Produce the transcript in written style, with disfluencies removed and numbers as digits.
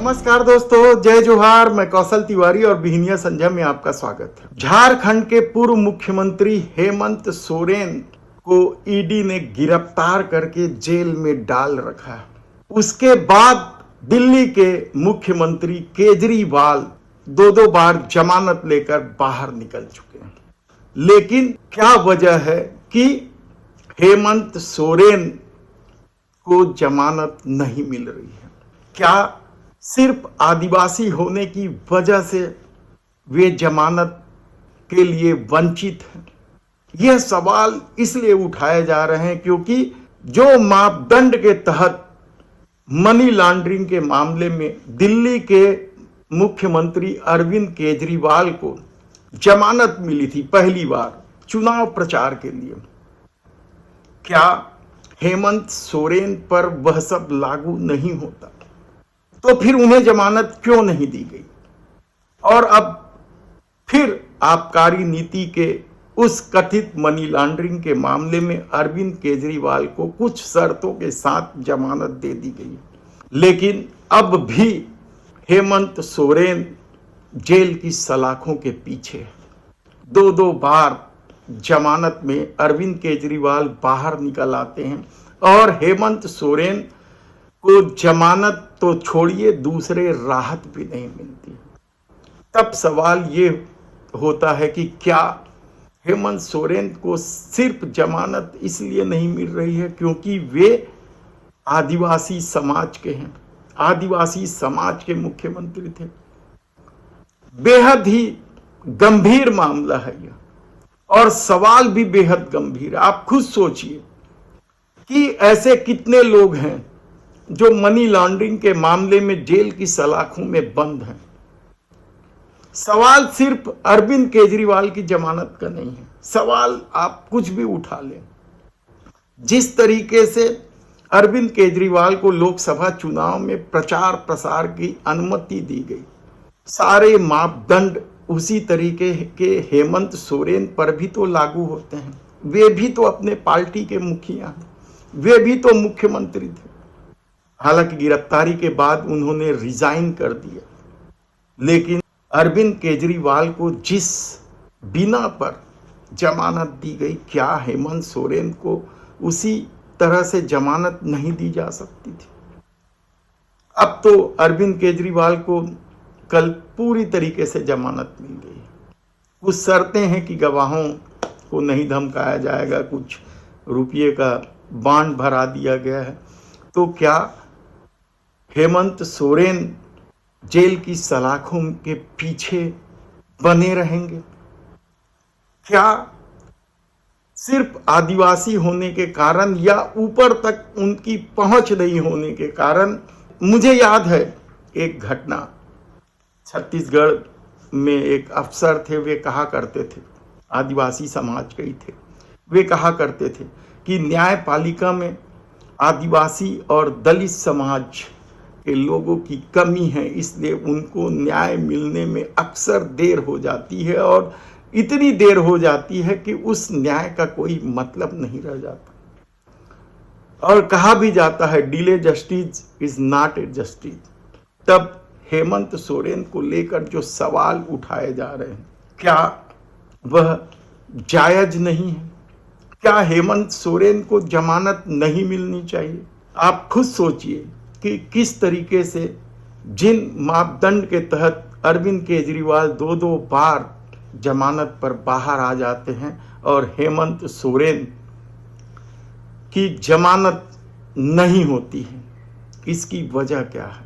नमस्कार दोस्तों, जय जोहार। मैं कौशल तिवारी और बिहनिया संजय में आपका स्वागत है। झारखंड के पूर्व मुख्यमंत्री हेमंत सोरेन को ईडी ने गिरफ्तार करके जेल में डाल रखा है। उसके बाद दिल्ली के मुख्यमंत्री केजरीवाल दो बार जमानत लेकर बाहर निकल चुके हैं। लेकिन क्या वजह है कि हेमंत सोरेन को जमानत नहीं मिल रही है? क्या सिर्फ आदिवासी होने की वजह से वे जमानत के लिए वंचित हैं? यह सवाल इसलिए उठाए जा रहे हैं क्योंकि जो मापदंड के तहत मनी लॉन्ड्रिंग के मामले में दिल्ली के मुख्यमंत्री अरविंद केजरीवाल को जमानत मिली थी पहली बार चुनाव प्रचार के लिए, क्या हेमंत सोरेन पर वह सब लागू नहीं होता? तो फिर उन्हें जमानत क्यों नहीं दी गई? और अब फिर आबकारी नीति के उस कथित मनी लॉन्ड्रिंग के मामले में अरविंद केजरीवाल को कुछ शर्तों के साथ जमानत दे दी गई। लेकिन अब भी हेमंत सोरेन जेल की सलाखों के पीछे। दो बार जमानत में अरविंद केजरीवाल बाहर निकल आते हैं और हेमंत सोरेन को जमानत तो छोड़िए, दूसरे राहत भी नहीं मिलती। तब सवाल ये होता है कि क्या हेमंत सोरेन को सिर्फ जमानत इसलिए नहीं मिल रही है क्योंकि वे आदिवासी समाज के हैं, आदिवासी समाज के मुख्यमंत्री थे? बेहद ही गंभीर मामला है यह, और सवाल भी बेहद गंभीर है। आप खुद सोचिए कि ऐसे कितने लोग हैं जो मनी लॉन्ड्रिंग के मामले में जेल की सलाखों में बंद हैं। सवाल सिर्फ अरविंद केजरीवाल की जमानत का नहीं है, सवाल आप कुछ भी उठा लें। जिस तरीके से अरविंद केजरीवाल को लोकसभा चुनाव में प्रचार प्रसार की अनुमति दी गई, सारे मापदंड उसी तरीके के हेमंत सोरेन पर भी तो लागू होते हैं। वे भी तो अपने पार्टी के मुखिया हैं, वे भी तो मुख्यमंत्री थे। हालांकि गिरफ्तारी के बाद उन्होंने रिजाइन कर दिया, लेकिन अरविंद केजरीवाल को जिस बिना पर जमानत दी गई, क्या हेमंत सोरेन को उसी तरह से जमानत नहीं दी जा सकती थी? अब तो अरविंद केजरीवाल को कल पूरी तरीके से जमानत मिल गई। कुछ शर्तें हैं कि गवाहों को नहीं धमकाया जाएगा, कुछ रुपये का बांड भरा दिया गया है। तो क्या हेमंत सोरेन जेल की सलाखों के पीछे बने रहेंगे? क्या सिर्फ आदिवासी होने के कारण या ऊपर तक उनकी पहुंच नहीं होने के कारण? मुझे याद है एक घटना, छत्तीसगढ़ में एक अफसर थे, वे कहा करते थे, आदिवासी समाज के ही थे, वे कहा करते थे कि न्यायपालिका में आदिवासी और दलित समाज के लोगों की कमी है, इसलिए उनको न्याय मिलने में अक्सर देर हो जाती है, और इतनी देर हो जाती है कि उस न्याय का कोई मतलब नहीं रह जाता। और कहा भी जाता है delay justice is not a justice. तब हेमंत सोरेन को लेकर जो सवाल उठाए जा रहे हैं, क्या वह जायज नहीं है? क्या हेमंत सोरेन को जमानत नहीं मिलनी चाहिए? आप खुद सोचिए कि किस तरीके से जिन मापदंड के तहत अरविंद केजरीवाल दो बार जमानत पर बाहर आ जाते हैं और हेमंत सोरेन की जमानत नहीं होती है, इसकी वजह क्या है?